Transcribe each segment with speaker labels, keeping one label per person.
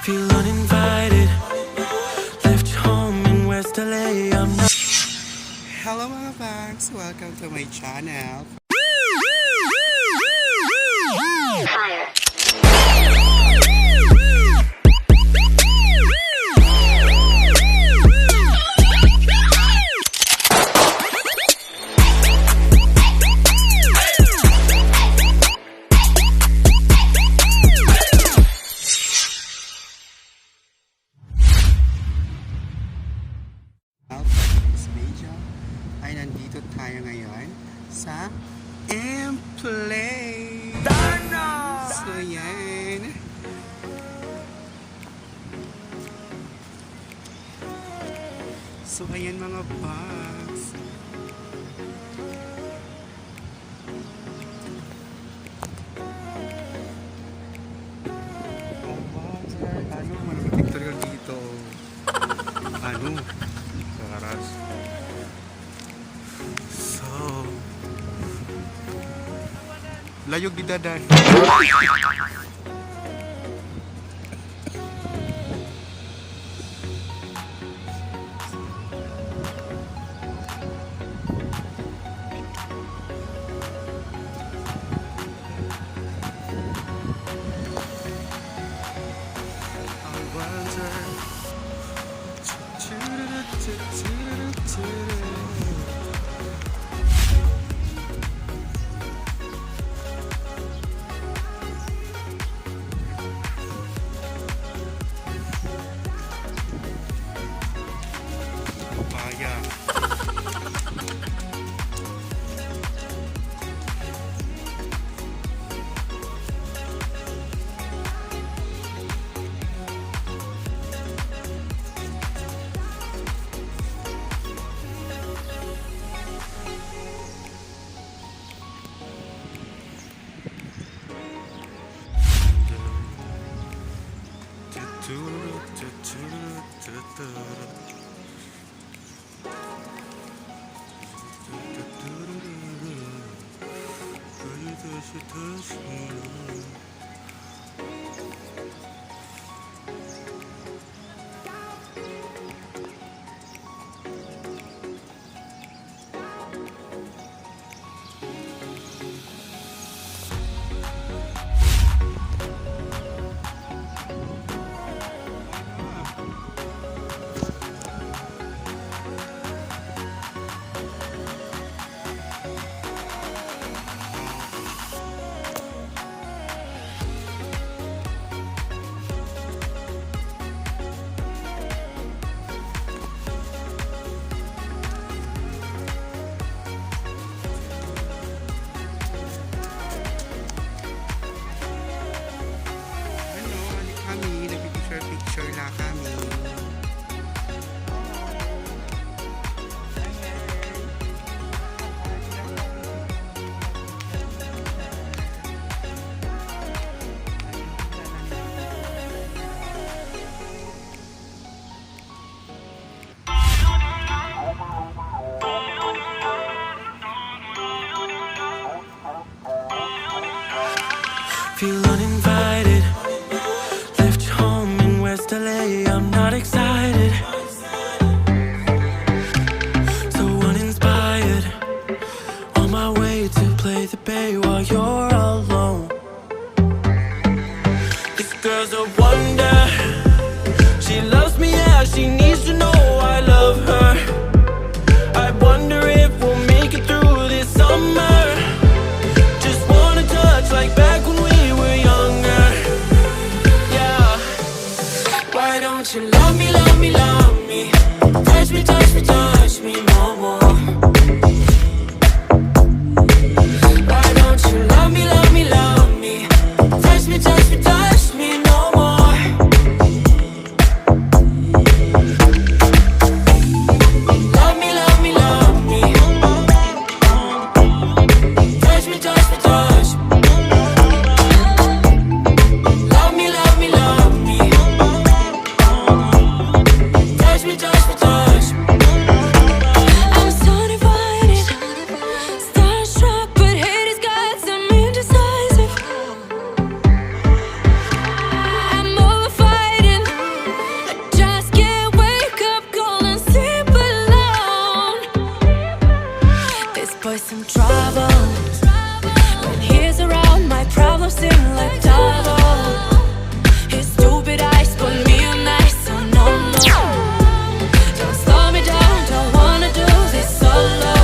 Speaker 1: Feel uninvited. Left home in West LA. I'm not.
Speaker 2: Hello mga bakz! Welcome to my channel. Ay nandito tayo ngayon sa M-Play. So yan. So ayan mga bakz. Oh wow, ano, Nag Pictorial dito. Ano? Karas. Layog di dadan. Picture na kami.
Speaker 1: Feel uninvited. Left home in West LA. I'm not excited. So uninspired. On my way to play the bay while you're alone. This girl's a wonder. She loves me, yeah. She needs to know I love her. I wonder if we'll make it through this summer. Just wanna touch like back when we were young.
Speaker 3: but some trouble. When he's around, my problems seem like double. His stupid eyes put me on ice, so no, no. Don't slow me down, don't wanna do this solo.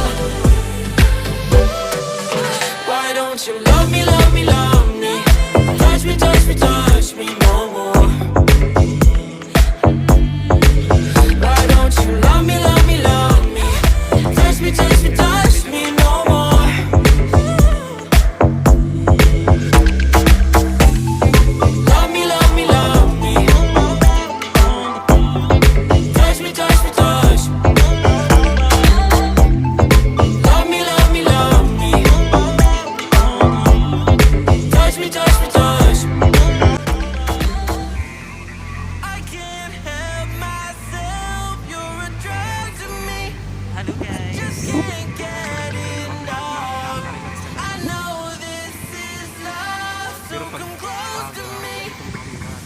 Speaker 1: Why don't you love me, love me, love me? Touch me, touch me, touch me no more. Why don't you love me, love me, love me? Touch me, touch me, touch me no more. Love me, love me, love me. Touch me, touch me, touch me. Love me, love me, love me. Touch me, touch me, touch me. I can't help myself, you're a drug to me.
Speaker 2: Hello guys!
Speaker 1: Just can't get enough. I know this is love, so come close to me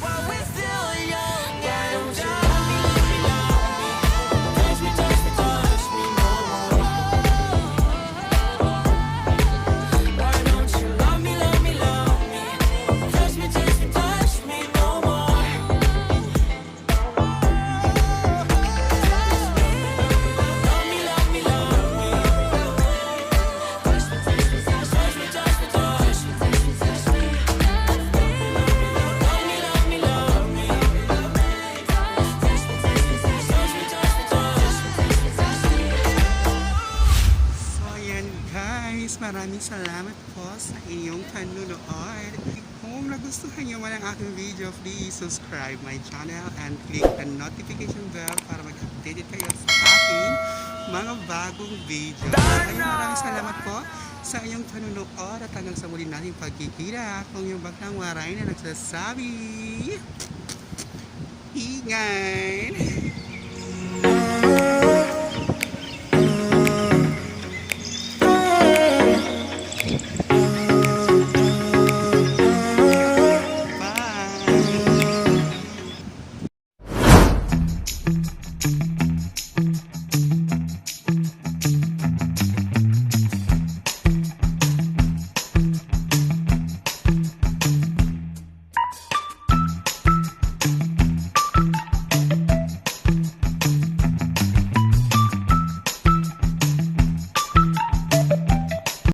Speaker 1: while we're still young and dumb. Touch me, touch me, touch me no more. Why don't you love me, love me, love me? Touch me, touch me, touch me no more. Love me, love me, love me. Touch me, touch me, touch me, touch me, touch me, touch me, touch me. Love me, love me, love me. Touch me, touch me, touch me, touch me, touch me.
Speaker 2: So ayan guys, maraming salamat po sa inyong panunood. Kung nagustuhan nyo man ang aking video, please subscribe my channel and click the notification bell para mag-updated kayo sa aking mga bagong video. Maraming salamat po sa inyong panunood at hanggang sa muli nating pagkikita. Kung yung Baklang Waray na nagsasabi, ingat!